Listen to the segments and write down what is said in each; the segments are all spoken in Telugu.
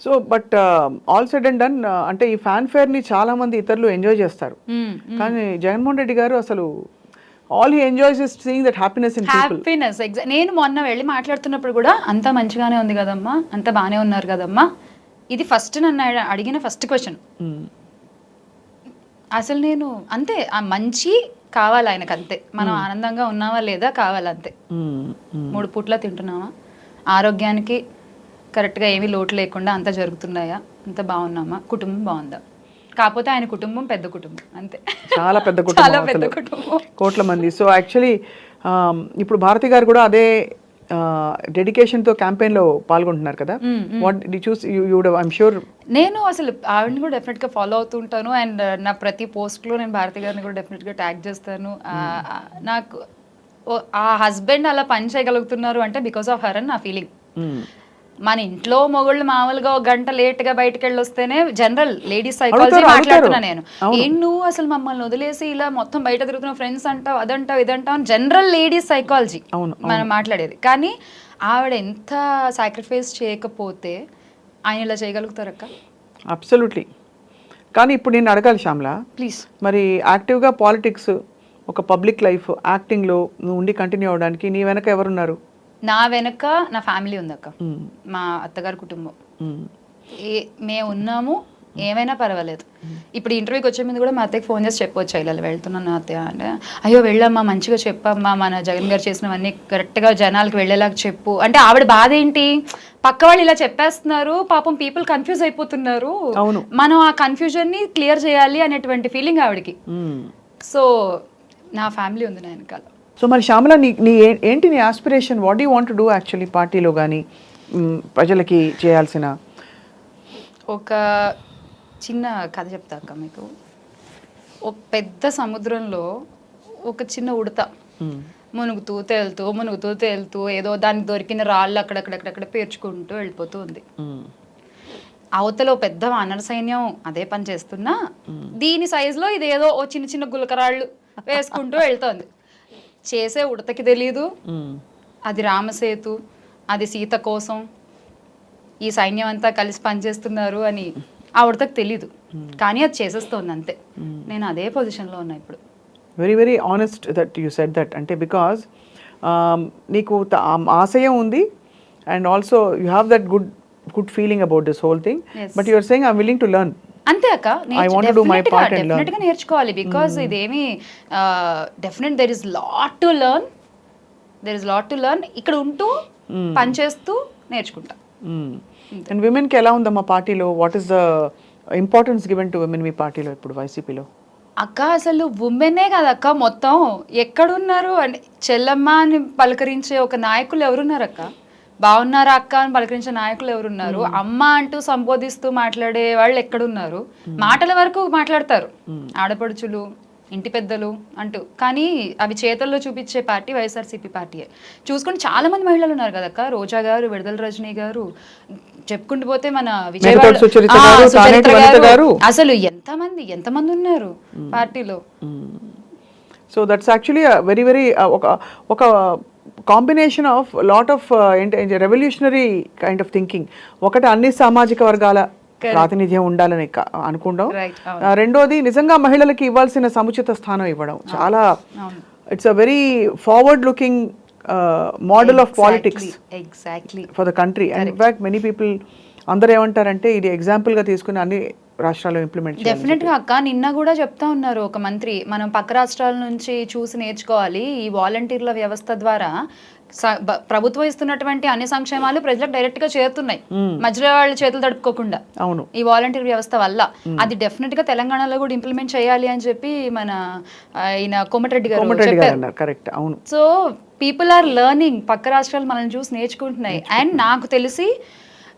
So but all said and done అంటే ఈ ఫ్యాన్ ఫేర్ ని చాలా మంది ఇతరులు ఎంజాయ్ చేస్తారు. కానీ జగన్మోహన్ రెడ్డి గారు అసలు all he enjoys is seeing that happiness in people. Happiness. నేను మొన్న వెళ్ళి మాట్లాడుతున్నప్పుడు కూడా అంతా మంచిగానే ఉంది కదమ్మా, అంతా బాగానే ఉన్నారు కదమ్మా, ఇది ఫస్ట్ నన్ను అడిగిన ఫస్ట్ క్వశ్చన్. అసలు నేను అంతే, ఆ మంచి కావాలి ఆయనకు, అంతే. మనం ఆనందంగా ఉన్నావా లేదా కావాలంతే. 3 పూట్ల తింటున్నావా, ఆరోగ్యానికి కరెక్ట్గా ఏమీ లోటు లేకుండా అంతా జరుగుతున్నాయా, అంత బాగున్నామా, కుటుంబం బాగుందా. కాకపోతే ఆయన కుటుంబం పెద్ద కుటుంబం, అంతే. చాలా పెద్ద చాలా పెద్ద కుటుంబం, కోట్ల మంది. సో యాక్చువల్లీ ఇప్పుడు భారతి గారు కూడా అదే డెడికేషన్తో క్యాంపెయిన్లో పాల్గొంటున్నారు కదా. What the choose you I'm sure. నేను అసలు ఆవిడని కూడా డెఫినెట్గా ఫాలో అవుతూ ఉంటాను. అండ్ నా ప్రతి పోస్ట్లో నేను భారతి గారిని కూడా డెఫినెట్గా ట్యాగ్ చేస్తాను. నాకు ఆ హస్బెండ్ అలా పని చేయగలుగుతున్నారు అంటే బికాస్ ఆఫ్ హర్ అని నా ఫీలింగ్. మన ఇంట్లో మొగుళ్ళు మామూలుగా 1 గంట లేట్గా బయటకు వెళ్ళి వస్తేనే జనరల్ లేడీస్ సైకాలజీ మాట్లాడుతున్నా నేను. ఏం నువ్వు అసలు మమ్మల్ని వదిలేసి ఇలా మొత్తం బయట తిరుగుతున్న ఫ్రెండ్స్ అంటావు, అదంటావు, ఇదంటావు అని జనరల్ లేడీస్ సైకాలజీ మనం మాట్లాడేది. కానీ ఆవిడ ఎంత సాక్రిఫైస్ చేయకపోతే ఆయన ఇలా చేయగలుగుతారక్క. అబ్సల్యూట్లీ. కానీ ఇప్పుడు నేను అడగాలి శ్యామల, ప్లీజ్. మరి యాక్టివ్గా పాలిటిక్స్, ఒక పబ్లిక్ లైఫ్, యాక్టింగ్లో నువ్వు ఉండి కంటిన్యూ అవ్వడానికి నీ వెనక ఎవరున్నారు? నా వెనక నా ఫ్యామిలీ ఉందక్క, మా అత్తగారి కుటుంబం. మేము ఉన్నాము, ఏమైనా పర్వాలేదు. ఇప్పుడు ఇంటర్వ్యూకి వచ్చే ముందు కూడా మా అత్తయ్యకి ఫోన్ చేసి చెప్పొచ్చు, ఇలా వెళ్తున్నాను అత్తయ్య అంటే, అయ్యో వెళ్ళమ్మా, మంచిగా చెప్పమ్మా, మన జగన్ గారు చేసినవన్నీ కరెక్ట్గా జనాలకు వెళ్ళేలాగా చెప్పు అంటే. ఆవిడ బాధ ఏంటి, పక్క వాళ్ళు ఇలా చెప్పేస్తున్నారు, పాపం పీపుల్ కన్ఫ్యూజ్ అయిపోతున్నారు, మనం ఆ కన్ఫ్యూజన్ని క్లియర్ చేయాలి అనేటువంటి ఫీలింగ్ ఆవిడకి. సో నా ఫ్యామిలీ ఉంది నా వెనకాల. సో మరి శ్యామల, నీ ఏంటి నీ aspiration? What you want to do actually పార్టీలో కానీ ప్రజలకి చేయాల్సిన? ఒక చిన్న కథ చెప్తా అక్క మీకు. ఒక పెద్ద సముద్రంలో ఒక చిన్న ఉడత మునుగుతూ తేలుతూ ఏదో దానికి దొరికిన రాళ్ళు అక్కడక్కడ పేర్చుకుంటూ వెళ్ళిపోతూ ఉంది. అవతలో పెద్ద వానర సైన్యం అదే పని చేస్తున్నా దీని సైజులో ఇదేదో ఓ చిన్న చిన్న గులకరాళ్ళు వేసుకుంటూ వెళ్తోంది. చేసే ఉడతకి తెలీదు అది రామసేతు, అది సీత కోసం ఈ సైన్యం అంతా కలిసి పనిచేస్తున్నారు అని ఆ ఉడతకు తెలీదు. కానీ అది చేసేస్తోంది అంతే. నేను అదే పొజిషన్లో ఉన్నా ఇప్పుడు. Very very honest that you said that. అంటే బికాజ్ నీకు ఆశయం ఉంది and also you have that good feeling about this whole thing, but you are saying I'm willing to learn. అంతే అక్క, డెఫినెట్ గా నేర్చుకోవాలి. బికాస్ ఇదేమి definite there is lot to learn. ఇక్కడ ఉంటూ పనిచేస్తూ నేర్చుకుంటా. అండ్ విమెన్ కి ఎలా ఉందమ్మా పార్టీలో? What is the importance given to women మీ పార్టీలో ఇప్పుడు వైసీపీలో? అక్క అసలు ఉమెనే కదక్క, మొత్తం ఎక్కడున్నారు అంటే చెల్లమ్మ అని పలకరించే ఒక నాయకులు ఎవరున్నారు అక్క? బాగున్నారా అక్క అని పలకరించే నాయకులు ఎవరున్నారు? అమ్మ అంటూ సంబోధిస్తూ మాట్లాడే వాళ్ళు ఎక్కడున్నారు? మాటల వరకు మాట్లాడతారు ఆడపడుచులు, ఇంటి పెద్దలు అంటూ, కానీ అవి చేతల్లో చూపించే పార్టీ వైఎస్ఆర్సీపీ పార్టీయే. చూసుకుని చాలా మంది మహిళలు ఉన్నారు కదక్క. రోజా గారు, విడుదల రజనీ గారు, చెప్పుకుంటూ పోతే మన విజయవాడ గారు, అసలు ఎంతమంది ఉన్నారు పార్టీలో. So that's actually very very ఒక combination of lot of revolutionary kind of thinking. ఒకటి అన్ని సామాజిక వర్గాల ప్రాతినిధ్యం ఉండాలని అనుకుంటాం. రెండోది నిజంగా మహిళలకి ఇవ్వాల్సిన సముచిత స్థానం ఇవ్వడం. చాలా it's a very forward looking model of politics for the country. And in fact many people అందరూ ఏమంటారంటే ఇది ఎగ్జాంపుల్ గా తీసుకుని అన్ని రాష్ట్రాల్లో ఇంప్లిమెంట్ చేయాలి. డెఫినెట్ గా అక్క, నిన్న కూడా చెప్తా ఉన్నారు ఒక మంత్రి, మనం పక్క రాష్ట్రాల నుంచి చూసి నేర్చుకోవాలి. ఈ వాలంటీర్ల వ్యవస్థ ద్వారా ప్రభుత్వం ఇస్తున్నటువంటి అన్ని సంక్షేమాలు ప్రజలకు డైరెక్ట్ గా చేరుతున్నాయి, మధ్యలో వాళ్ళు చేతులు తడుపుకోకుండా. అవును, ఈ వాలంటీర్ వ్యవస్థ వల్ల అది డెఫినెట్ గా తెలంగాణలో కూడా ఇంప్లిమెంట్ చేయాలి అని చెప్పి మన ఈయన కోమటిరెడ్డి గారు చెప్పారు. కరెక్ట్, అవును. సో పీపుల్ ఆర్ లెర్నింగ్, పక్క రాష్ట్రాలు మనల్ని చూసి నేర్చుకుంటున్నాయి. అండ్ నాకు తెలిసి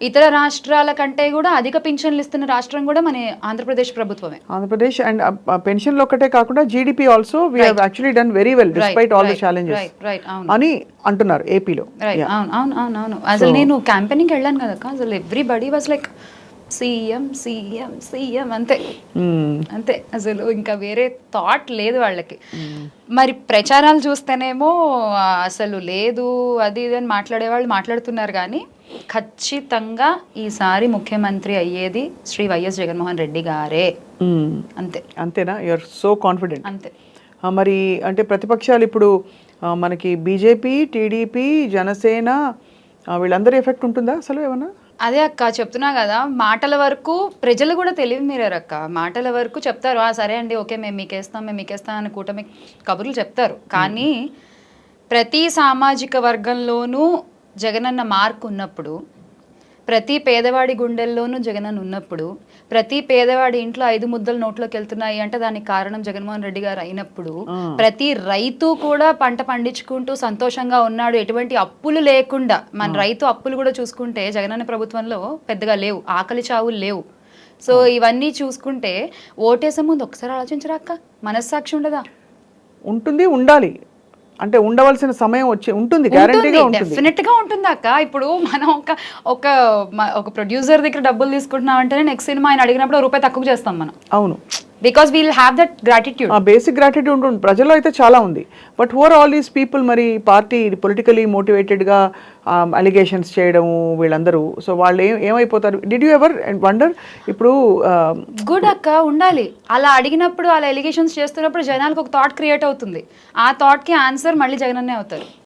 ఇతర రాష్ట్రాల కంటే కూడా అధిక పెన్షన్లు ఇస్తున్న రాష్ట్రం కూడా మన ఆంధ్రప్రదేశ్ ప్రభుత్వమే. ఆంధ్రప్రదేశ్ అండ్ పెన్షన్లు ఒకటే కాకుండా GDP also we have actually done very well despite all the challenges అని అంటున్నారు ఏపీలో. అవును. అసలు నేను క్యాంపెయినింగ్ వెళ్ళాను కదా, అసలు everybody was like CM CM CM అంతే మ్మ్. అంతే, అసలు ఇంకా వేరే థాట్ లేదు వాళ్ళకి. మరి ప్రచారాలు చూస్తేనేమో అసలు లేదు అది ఇది అని మాట్లాడేవాళ్ళు మాట్లాడుతున్నారు, కానీ ఖచ్చితంగా ఈసారి ముఖ్యమంత్రి అయ్యేది శ్రీ వైఎస్ జగన్మోహన్ రెడ్డి గారే. మ్మ్. అంతే అంతేనా? You're so confident. అంతే. మరి అంటే ప్రతిపక్షాలు ఇప్పుడు మనకి బీజేపీ, టీడీపీ, జనసేన వీళ్ళందరి ఎఫెక్ట్ ఉంటుందా అసలు ఏమన్నా? అదే అక్క చెప్తున్నా కదా, మాటల వరకు ప్రజలు కూడా తెలివి మీరారు అక్క. మాటల వరకు చెప్తారు, సరే అండి ఓకే మేము మీకేస్తాం అని కూటమి కబుర్లు చెప్తారు, కానీ ప్రతి సామాజిక వర్గంలోనూ జగనన్న మార్క్ ఉన్నప్పుడు, ప్రతి పేదవాడి గుండెల్లోనూ జగనన్న ఉన్నప్పుడు, ప్రతి పేదవాడి ఇంట్లో 5 ముద్దలు నోట్లోకి వెళ్తున్నాయి అంటే దానికి కారణం జగన్మోహన్ రెడ్డి గారు అయినప్పుడు, ప్రతి రైతు కూడా పంట పండించుకుంటూ సంతోషంగా ఉన్నాడు, ఎటువంటి అప్పులు లేకుండా. మన రైతు అప్పులు కూడా చూసుకుంటే జగనన్న ప్రభుత్వంలో పెద్దగా లేవు, ఆకలి చావులు లేవు. సో ఇవన్నీ చూసుకుంటే ఓటేసే ముందు ఒకసారి ఆలోచించరా అక్క? మనస్సాక్షి ఉండదా? ఉంటుంది, ఉండాలి. అంటే ఉండవలసిన సమయం వచ్చి ఉంటుంది, గ్యారంటీగా ఉంటుంది, డెఫినెట్ గా ఉంటుంది అక్క. ఇప్పుడు మనం ఒక ప్రొడ్యూసర్ దగ్గర డబ్బులు తీసుకుంటున్నాం అంటే నెక్స్ట్ సినిమా ఆయన అడిగినప్పుడు ₹1 తక్కువ చేస్తాం మనం. అవును, because we'll have that gratitude. ఆ బేసిక్ గ్రాటిట్యూడ్ ఉంటుంది ప్రజల్లో అయితే చాలా ఉంది. But who are all these people? మరి పార్టీ పొలిటికలీ మోటివేటెడ్గా అలిగేషన్స్ చేయడము వీళ్ళందరూ, సో వాళ్ళు ఏమైపోతారు? Did you ever wonder? ఇప్పుడు గుడ్ అక్క, ఉండాలి. అలా అడిగినప్పుడు అలా ఎలిగేషన్స్ చేస్తున్నప్పుడు జనాలకు ఒక థాట్ క్రియేట్ అవుతుంది, ఆ థాట్కి ఆన్సర్ మళ్ళీ జగనన్నే అవుతారు.